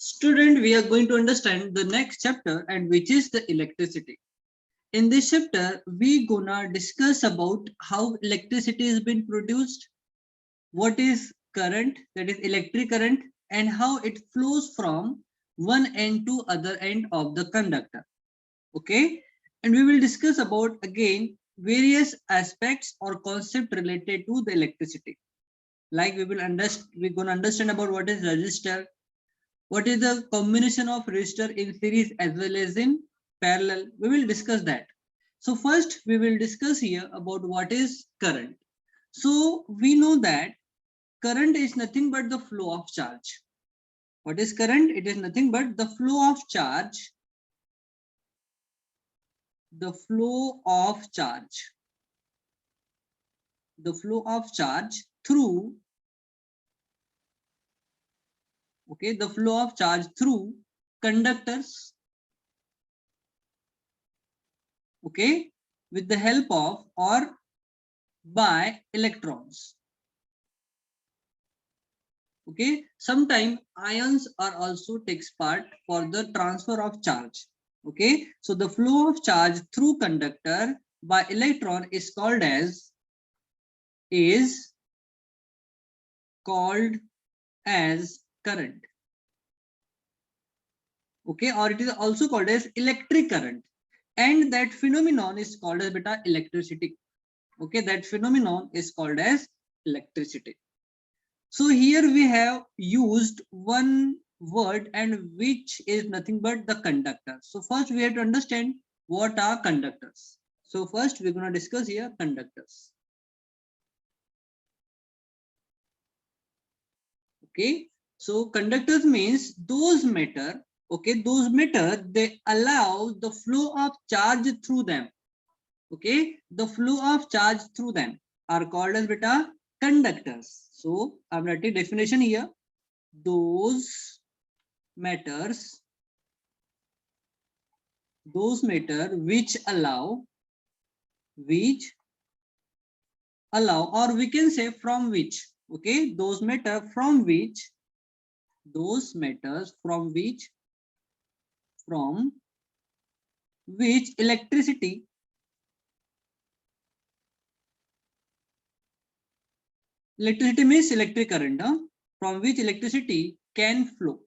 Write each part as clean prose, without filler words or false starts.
Student, we are going to understand the next chapter, and which is the electricity. In this chapter, we gonna discuss about how electricity is being produced, what is current, that is electric current, and how it flows from one end to other end of the conductor. Okay, and we will discuss about again various aspects or concept related to the electricity. Like we're gonna understand about what is resistor, what is the combination of resistor in series as well as in parallel. We will discuss that. So first we will discuss here about what is current. So we know that current is nothing but the flow of charge. What is current? It is nothing but the flow of charge. The flow of charge. The flow of charge through, okay, the flow of charge through conductors, okay, with the help of or by electrons. Okay, sometimes ions are also takes part for the transfer of charge. Okay, so the flow of charge through conductor by electron is called as current. Okay, or it is also called as electric current, and that phenomenon is called as beta electricity. Okay, that phenomenon is called as electricity. So here we have used one word, and which is nothing but the conductor. So first we have to understand what are conductors. So first we're going to discuss here conductors. Okay, so conductors means those matter, okay, those matter, they allow the flow of charge through them. Okay, the flow of charge through them are called as beta conductors. So I'm writing definition here. Those matter which allow, or we can say from which, okay, those matters from which electricity means electric current, from which electricity can flow,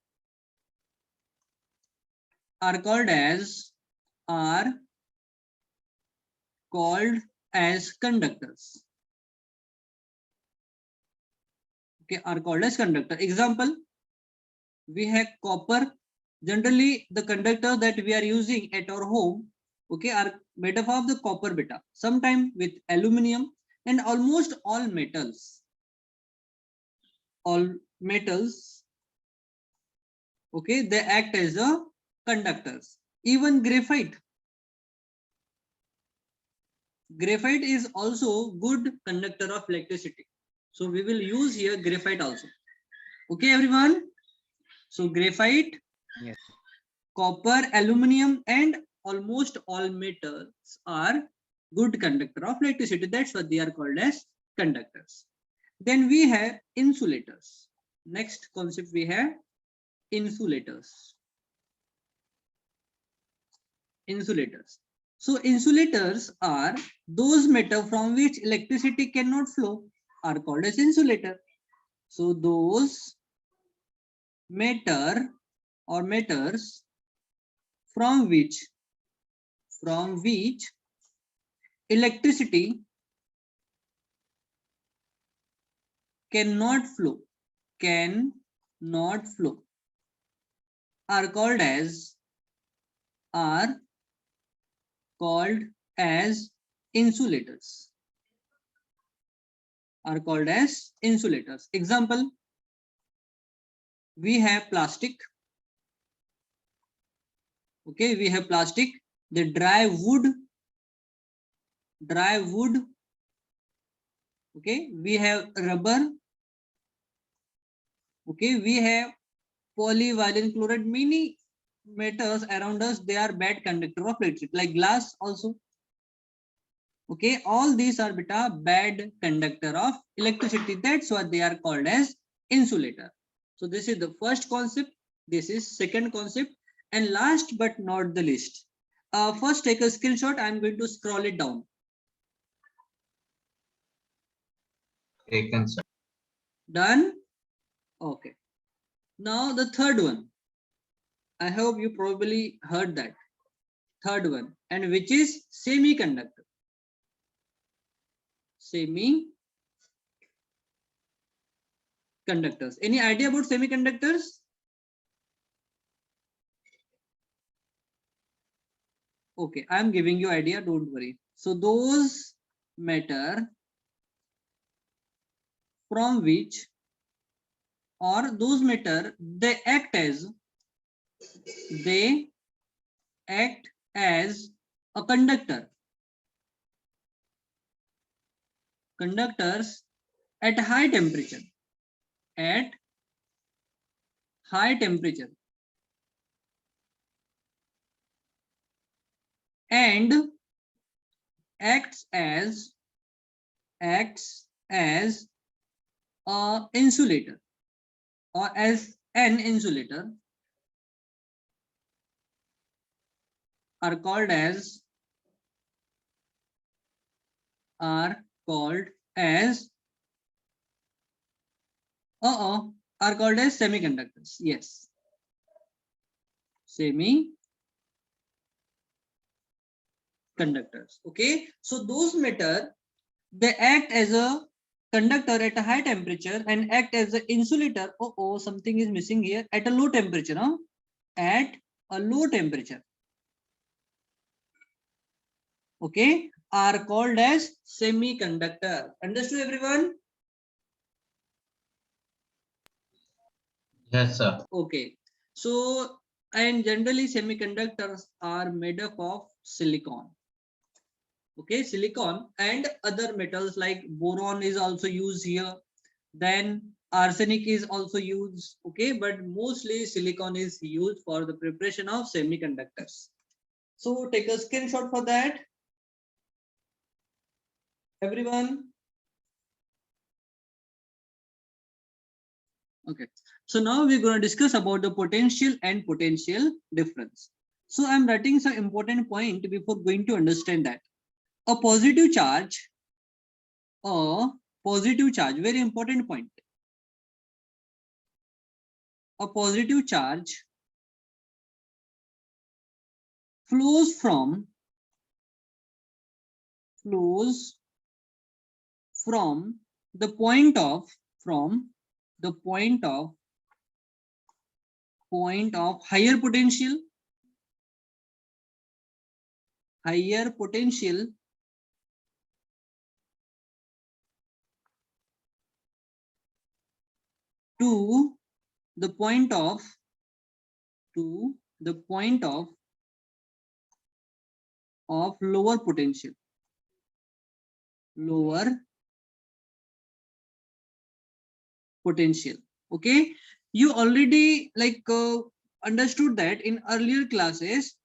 are called as conductors. Okay, are called as conductor. Example, we have copper. Generally the conductor that we are using at our home, okay, are made up of the copper beta, sometime with aluminum, and almost all metals, okay, they act as a conductors. Even graphite is also good conductor of electricity, so we will use here graphite also. Okay everyone, so graphite, yes, copper, aluminum, and almost all metals are good conductor of electricity. That's what they are called as conductors. Then we have insulators. Next concept we have insulators. So insulators are those metals from which electricity cannot flow, are called as insulator. So those matters from which electricity cannot flow, are called as insulators. Example, we have plastic. Okay, we have plastic, the dry wood. Okay, we have rubber. Okay, we have polyvinyl chloride. Many metals around us, they are bad conductor of electricity, like glass also. Okay, all these are beta bad conductor of electricity. That's what they are called as insulator. So this is the first concept. This is second concept. And last but not the least, first take a screenshot. I'm going to scroll it down. Taken, sir. Done? Okay. Now the third one. I hope you probably heard that. Third one, and which is semiconductor. Semiconductors. Any idea about semiconductors? Okay, I'm giving you idea, don't worry. So those matter from which, or those matter, they act as a conductor. Conductors at high temperature. At high temperature. And acts as a insulator, or as an insulator, are called as are called as semiconductors. Yes, semiconductors. Okay, so those matter, they act as a conductor at a high temperature and act as an insulator. Something is missing here. At a low temperature, huh? At a low temperature. Okay, are called as semiconductor. Understood, everyone? Yes, sir. Okay, so and generally semiconductors are made up of silicon. Okay, silicon and other metals like boron is also used here. Then arsenic is also used. Okay, but mostly silicon is used for the preparation of semiconductors. So take a screenshot for that, everyone. Okay, so now we're going to discuss about the potential and potential difference. So I'm writing some important point before going to understand that. A positive charge, very important point. A positive charge flows from the point of higher potential to the point of lower potential. Okay, you already understood that in earlier classes.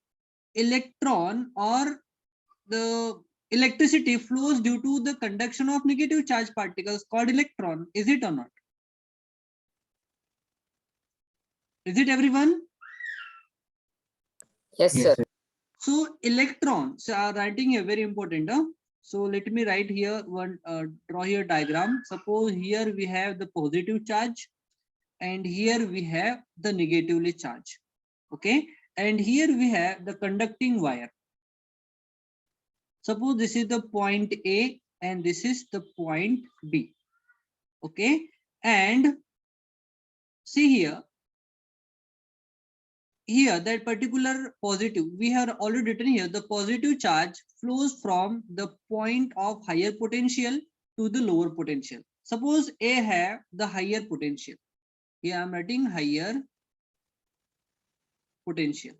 Electron or the electricity flows due to the conduction of negative charge particles called electron. Is it or not? Is it, everyone? Yes, Yes, sir. sir. So electrons are writing here very important. So let me write here one, draw here diagram. Suppose here we have the positive charge and here we have the negatively charge. Okay, and here we have the conducting wire. Suppose this is the point A and this is the point B. Okay, and see here that particular positive, we have already written here, the positive charge flows from the point of higher potential to the lower potential. Suppose A have the higher potential. Here I am writing higher potential.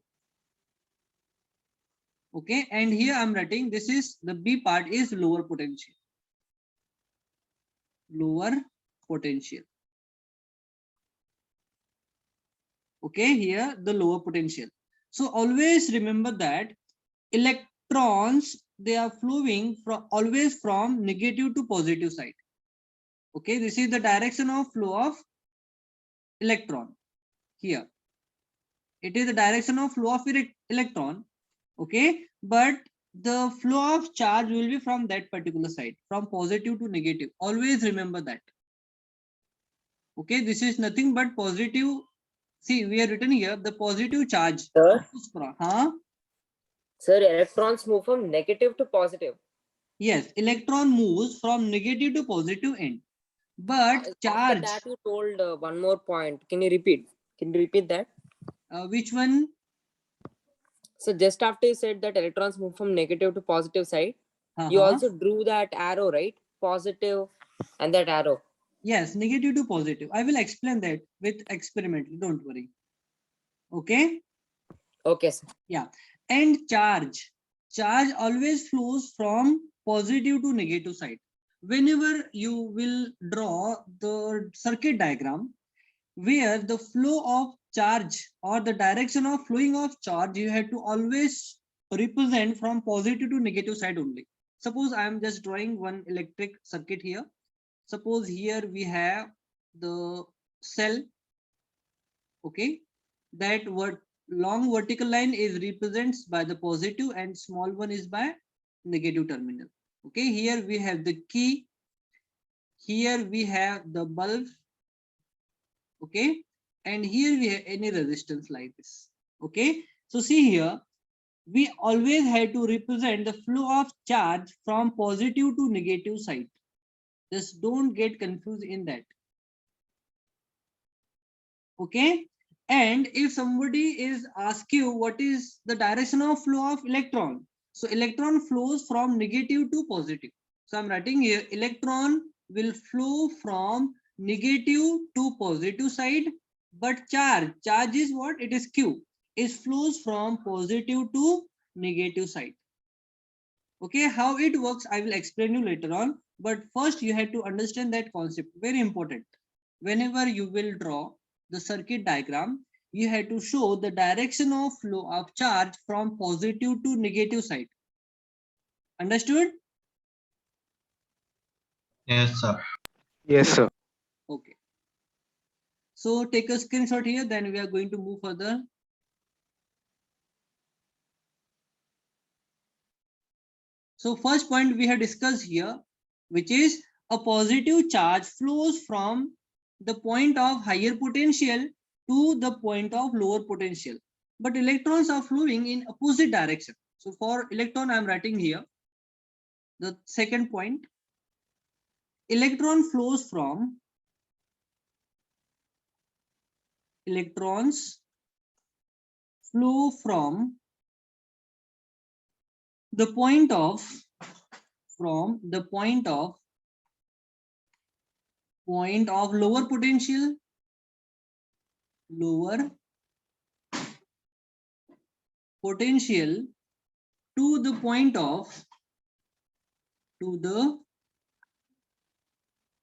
Okay, and here I am writing this is the B part is lower potential. Okay, here the lower potential. So always remember that electrons, they are flowing from always from negative to positive side. Okay, this is the direction of flow of electron here. It is the direction of flow of electron. Okay, but the flow of charge will be from that particular side, from positive to negative. Always remember that. Okay, this is nothing but positive. See, we are written here the positive charge. Sir, Huh? sir, electrons move from negative to positive. Yes, electron moves from negative to positive end. But After charge, that, you told one more point. Can you repeat? Can you repeat that? which one? So just after you said that electrons move from negative to positive side, you Uh-huh. also drew that arrow, right? Positive and that arrow. Yes, negative to positive. I will explain that with experimentally. Don't worry. Okay. Okay, sir. Yeah. And charge. Charge always flows from positive to negative side. Whenever you will draw the circuit diagram where the flow of charge or the direction of flowing of charge, you have to always represent from positive to negative side only. Suppose I am just drawing one electric circuit here. Suppose here we have the cell. Okay, that what long vertical line is represents by the positive and small one is by negative terminal. Okay, here we have the key, here we have the bulb. Okay, and here we have any resistance like this. Okay, so see here we always have to represent the flow of charge from positive to negative side. Just don't get confused in that. Okay, and if somebody is ask you what is the direction of flow of electron, so electron flows from negative to positive. So I'm writing here electron will flow from negative to positive side, but charge is what? It is q, it flows from positive to negative side. Okay, how it works I will explain you later on, but first you have to understand that concept, very important. Whenever you will draw the circuit diagram, you have to show the direction of flow of charge from positive to negative side. Understood? Yes, sir. Yes, sir. Okay, so take a screenshot here, then we are going to move further. So first point we have discussed here, which is a positive charge flows from the point of higher potential to the point of lower potential. But electrons are flowing in opposite direction. So for electron, I'm writing here the second point. Electrons flow from the point of lower potential to the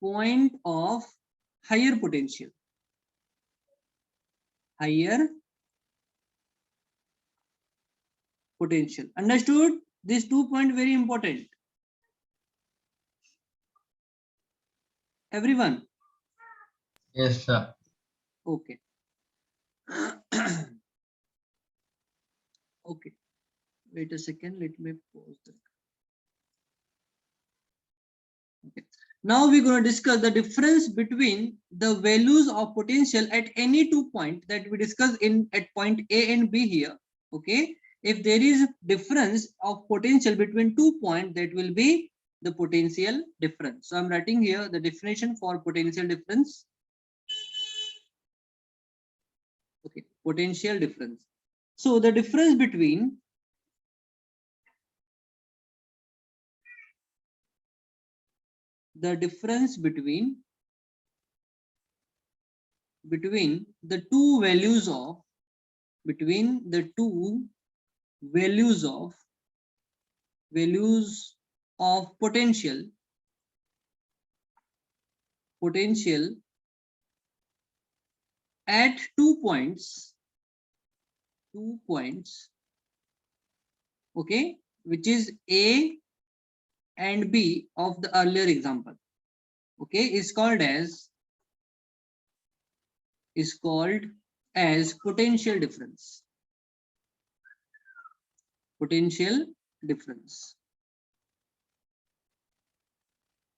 point of higher potential. Understood? These 2 points very important. Everyone? Yes, sir. Okay. Okay. Wait a second. Let me pause that. Okay. Now we're going to discuss the difference between the values of potential at any 2 points that we discussed in at point A and B here. Okay. If there is difference of potential between 2 points, that will be the potential difference. So I'm writing here the definition for potential difference. Okay, potential difference. So the difference between the two values of potential at 2 points, okay, which is A and B of the earlier example, okay, is called as potential difference. Potential difference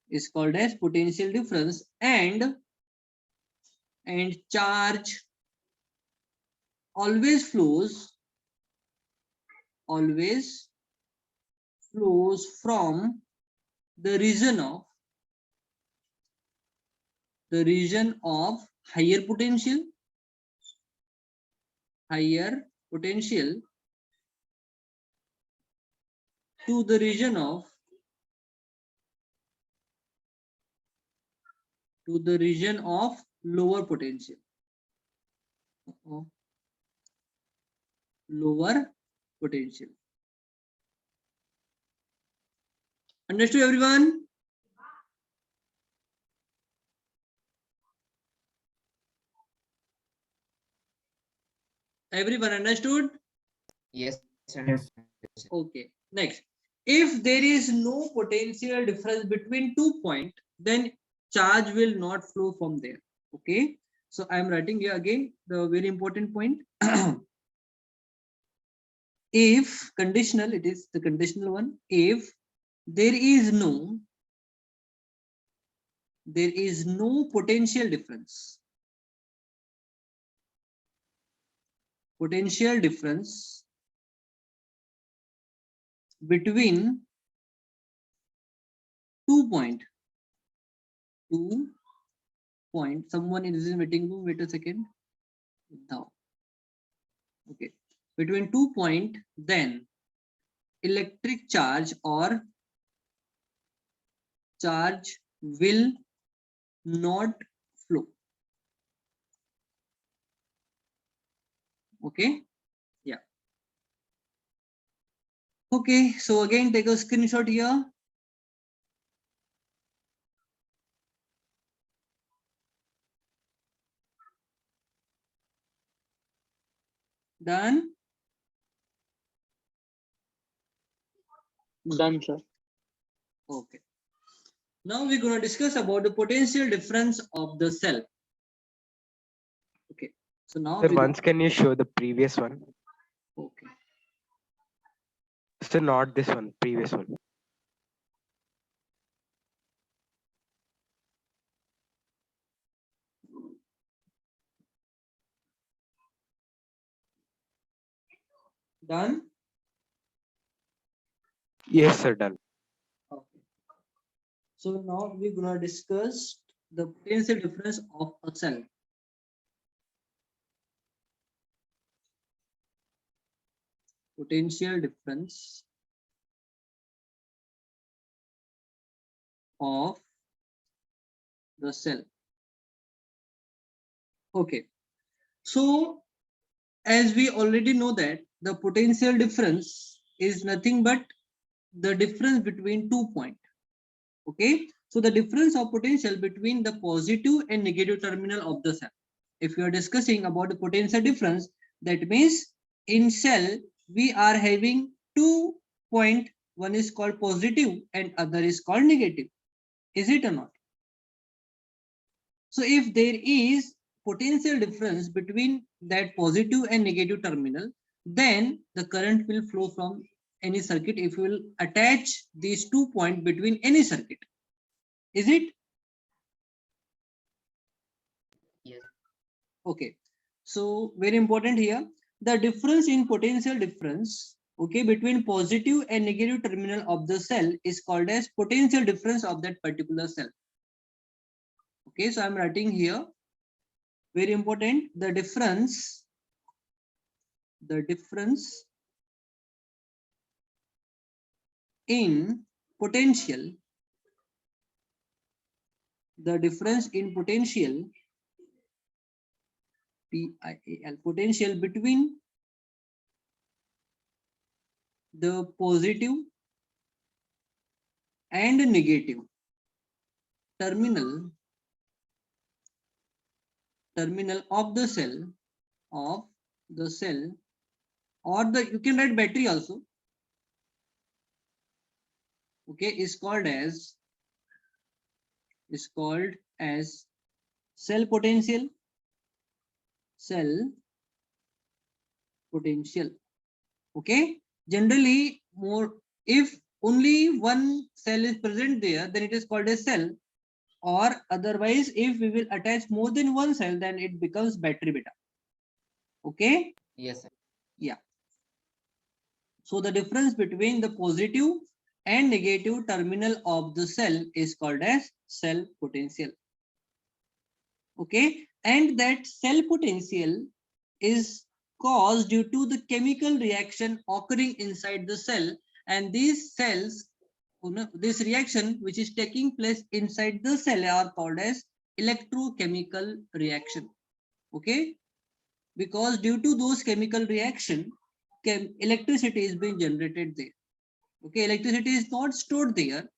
is called as potential difference, and charge always flows from the region of higher potential to the region of lower potential. Understood, everyone? Everyone understood? Yes, sir. Yes. Okay. Next, if there is no potential difference between 2 points, then charge will not flow from there. Okay. So I am writing here again the very important point. If conditional, it is the conditional one. If there is no potential difference between 2 point. Someone is in waiting room. Wait a second. Now, okay. Between 2 point, then electric charge or charge will not flow. Okay. Yeah. Okay. So again, take a screenshot here. Done. Done, sir. Okay. Now we're going to discuss about the potential difference of the cell. Okay. So now Sir, once can you show the previous one? okay. Sir, not this one, previous one. Done. Yes, sir, done. Okay. So now we're going to discuss the potential difference of a cell. Potential difference of the cell. Okay. So as we already know that the potential difference is nothing but the difference between 2 points. Okay. So the difference of potential between the positive and negative terminal of the cell. If you are discussing about the potential difference, that means in cell we are having 2 point, one is called positive and other is called negative. Is it or not? So if there is potential difference between that positive and negative terminal, then the current will flow from any circuit if you will attach these 2 points between any circuit. Is it? Yes. Okay. So very important here, the difference in potential difference, okay, between positive and negative terminal of the cell is called as potential difference of that particular cell. Okay, so I'm writing here, very important, the difference in potential, PIAL, potential between the positive and negative terminal of the cell, or the, you can write battery also, okay, is called as cell potential potential. Okay, generally more, if only one cell is present there, then it is called a cell, or otherwise if we will attach more than one cell, then it becomes battery beta. Okay, Yes, sir. yeah. So the difference between the positive and negative terminal of the cell is called as cell potential. Okay, and that cell potential is caused due to the chemical reaction occurring inside the cell, and these cells, this reaction which is taking place inside the cell are called as electrochemical reaction. Okay, because due to those chemical reaction, electricity is being generated there. Okay, electricity is not stored there,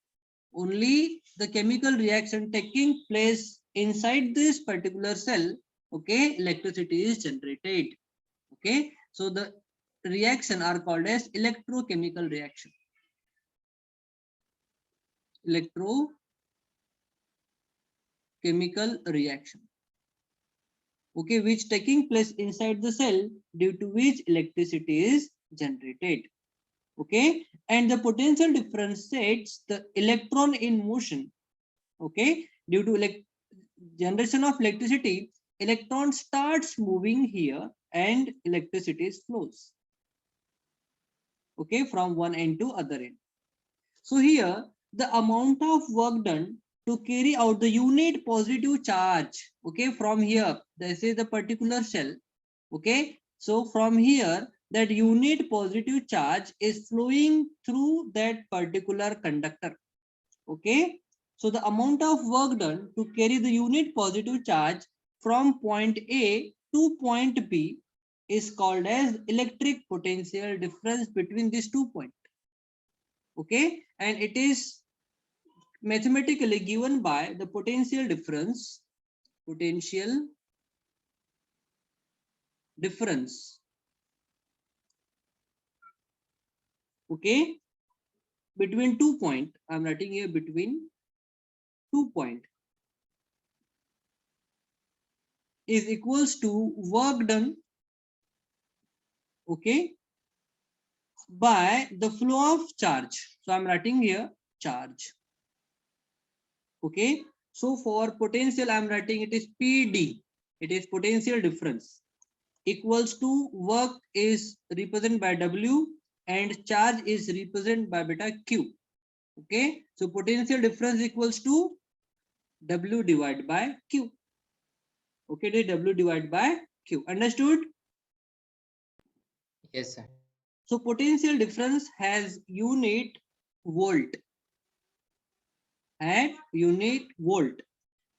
only the chemical reaction taking place inside this particular cell. Okay, electricity is generated. Okay, so the reaction are called as electrochemical reaction. Electrochemical reaction. Okay, which taking place inside the cell, due to which electricity is generated. Okay, and the potential difference sets the electron in motion. Okay, due to generation of electricity, electron starts moving here and electricity flows. Okay, from one end to other end. So here the amount of work done to carry out the unit positive charge, okay, from here, this is the particular cell. Okay, so from here that unit positive charge is flowing through that particular conductor. Okay, so the amount of work done to carry the unit positive charge from point A to point B is called as electric potential difference between these 2 points. Okay, and it is mathematically given by the potential difference okay, between 2 points. I'm writing here between 2 points is equals to work done, okay, by the flow of charge. So I'm writing here charge. Okay, so for potential I'm writing it is PD, it is potential difference, equals to work is represented by W and charge is represented by beta Q. Okay, so potential difference equals to W divided by Q. Okay, the W divided by Q. Understood? Yes, sir. So potential difference has unit volt at unit volt,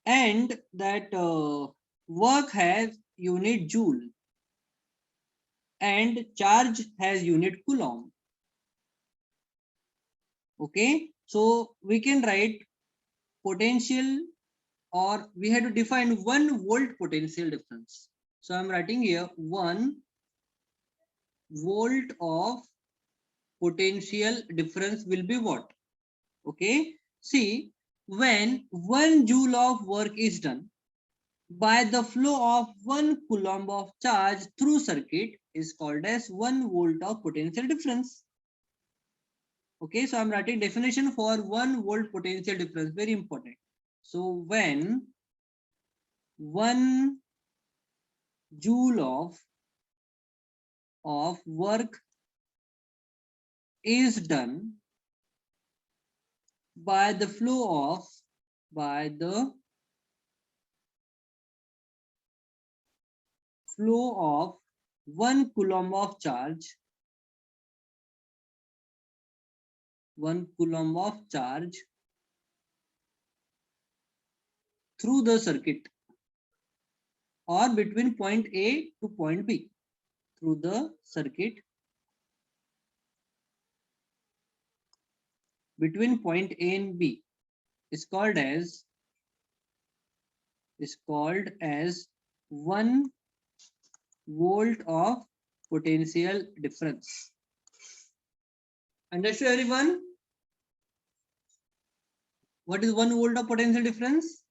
and that work has unit joule and charge has unit coulomb. Okay, so we can write potential, or we have to define 1 volt potential difference. So I'm writing here 1 volt of potential difference will be what? Okay, see, when 1 joule of work is done by the flow of 1 coulomb of charge through circuit is called as 1 volt of potential difference. Okay, so I'm writing definition for 1 volt potential difference, very important. So when 1 joule of work is done by the flow of 1 coulomb of charge, 1 coulomb of charge through the circuit or between point A to point B, through the circuit between point A and B is called as 1 volt of potential difference. Understood everyone? What is 1 volt of potential difference?